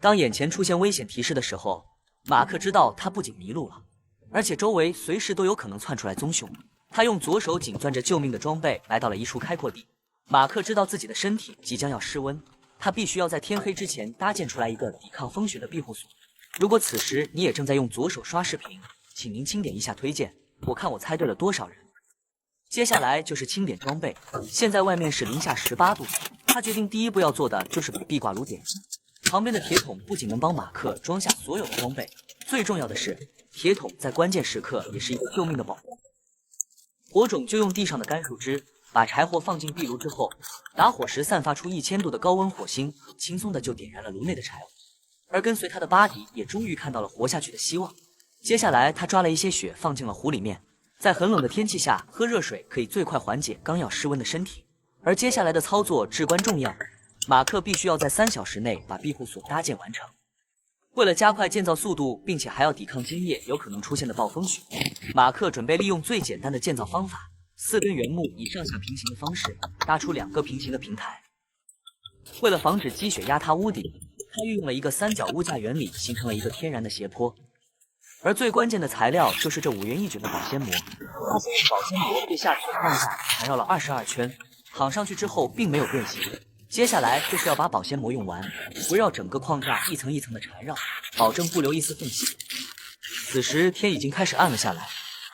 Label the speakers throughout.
Speaker 1: 当眼前出现危险提示的时候，马克知道他不仅迷路了，而且周围随时都有可能窜出来棕熊。他用左手紧攥着救命的装备，来到了一处开阔地。马克知道自己的身体即将要失温，他必须要在天黑之前搭建出来一个抵抗风雪的庇护所。如果此时你也正在用左手刷视频，请您轻点一下推荐，我看我猜对了多少人。接下来就是清点装备，现在外面是零下18度，他决定第一步要做的就是把壁挂炉点燃。旁边的铁桶不仅能帮马克装下所有的装备，最重要的是，铁桶在关键时刻也是一个救命的宝物。火种就用地上的干树枝，把柴火放进壁炉之后，打火时散发出1000度的高温火星，轻松的就点燃了炉内的柴火。而跟随他的巴迪也终于看到了活下去的希望。接下来，他抓了一些雪放进了壶里面，在很冷的天气下喝热水可以最快缓解刚要失温的身体。而接下来的操作至关重要。马克必须要在3小时内把庇护所搭建完成。为了加快建造速度，并且还要抵抗今夜有可能出现的暴风雪，马克准备利用最简单的建造方法，4根原木以上下平行的方式搭出2个平行的平台。为了防止积雪压塌屋顶，他运用了一个三角屋架原理，形成了一个天然的斜坡。而最关键的材料就是这5元1卷的保鲜膜。他先用保鲜膜对下体的框架缠绕了22圈，躺上去之后并没有变形。接下来就是要把保鲜膜用完，围绕整个框架一层一层的缠绕，保证不留一丝缝隙。此时天已经开始暗了下来，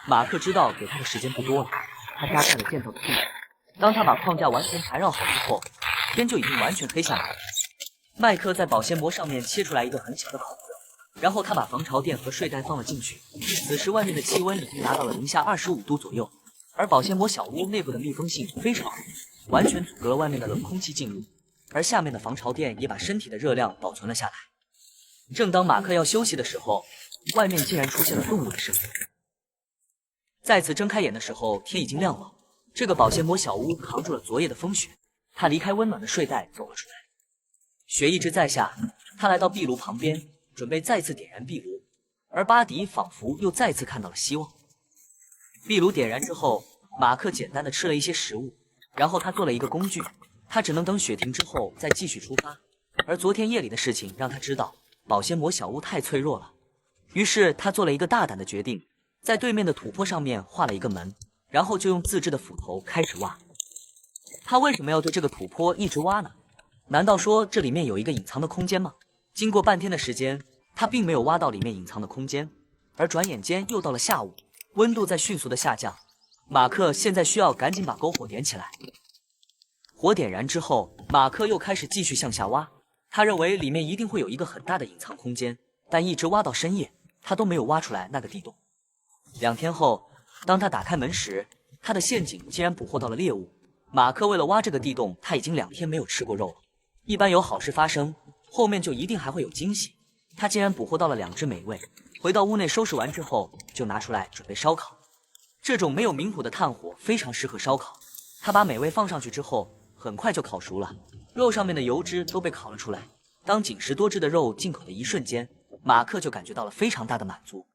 Speaker 1: 马克知道给他的时间不多了，他加快了建造的速度。当他把框架完全缠绕好之后，天就已经完全黑下来了。麦克在保鲜膜上面切出来一个很小的口子，然后他把防潮垫和睡袋放了进去。此时外面的气温已经达到了零下25度左右，而保鲜膜小屋内部的密封性非常好，完全阻隔了外面的冷空气进入，而下面的防潮垫也把身体的热量保存了下来。正当马克要休息的时候，外面竟然出现了动物的声音。再次睁开眼的时候，天已经亮了。这个保鲜膜小屋扛住了昨夜的风雪，他离开温暖的睡袋走了出来。雪一直在下，他来到壁炉旁边，准备再次点燃壁炉，而巴迪仿佛又再次看到了希望。壁炉点燃之后，马克简单的吃了一些食物，然后他做了一个工具，他只能等雪停之后再继续出发。而昨天夜里的事情让他知道保鲜膜小屋太脆弱了，于是他做了一个大胆的决定，在对面的土坡上面画了一个门，然后就用自制的斧头开始挖。他为什么要对这个土坡一直挖呢？难道说这里面有一个隐藏的空间吗？经过半天的时间，他并没有挖到里面隐藏的空间，而转眼间又到了下午，温度在迅速的下降。马克现在需要赶紧把篝火点起来。火点燃之后，马克又开始继续向下挖，他认为里面一定会有一个很大的隐藏空间，但一直挖到深夜，他都没有挖出来那个地洞。2天后，当他打开门时，他的陷阱竟然捕获到了猎物。马克为了挖这个地洞，他已经2天没有吃过肉了。一般有好事发生，后面就一定还会有惊喜。他竟然捕获到了2只美味，回到屋内收拾完之后，就拿出来准备烧烤。这种没有明火的炭火非常适合烧烤。他把美味放上去之后，很快就烤熟了，肉上面的油脂都被烤了出来。当紧实多汁的肉进口的一瞬间，马克就感觉到了非常大的满足。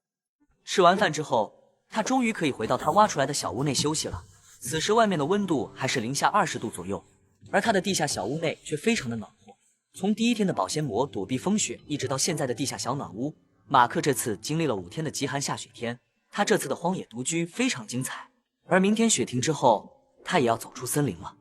Speaker 1: 吃完饭之后，他终于可以回到他挖出来的小屋内休息了。此时外面的温度还是零下20度左右，而他的地下小屋内却非常的暖和。从第1天的保鲜膜躲避风雪，一直到现在的地下小暖屋，马克这次经历了5天的极寒下雪天。他这次的荒野独居非常精彩，而明天雪停之后，他也要走出森林了。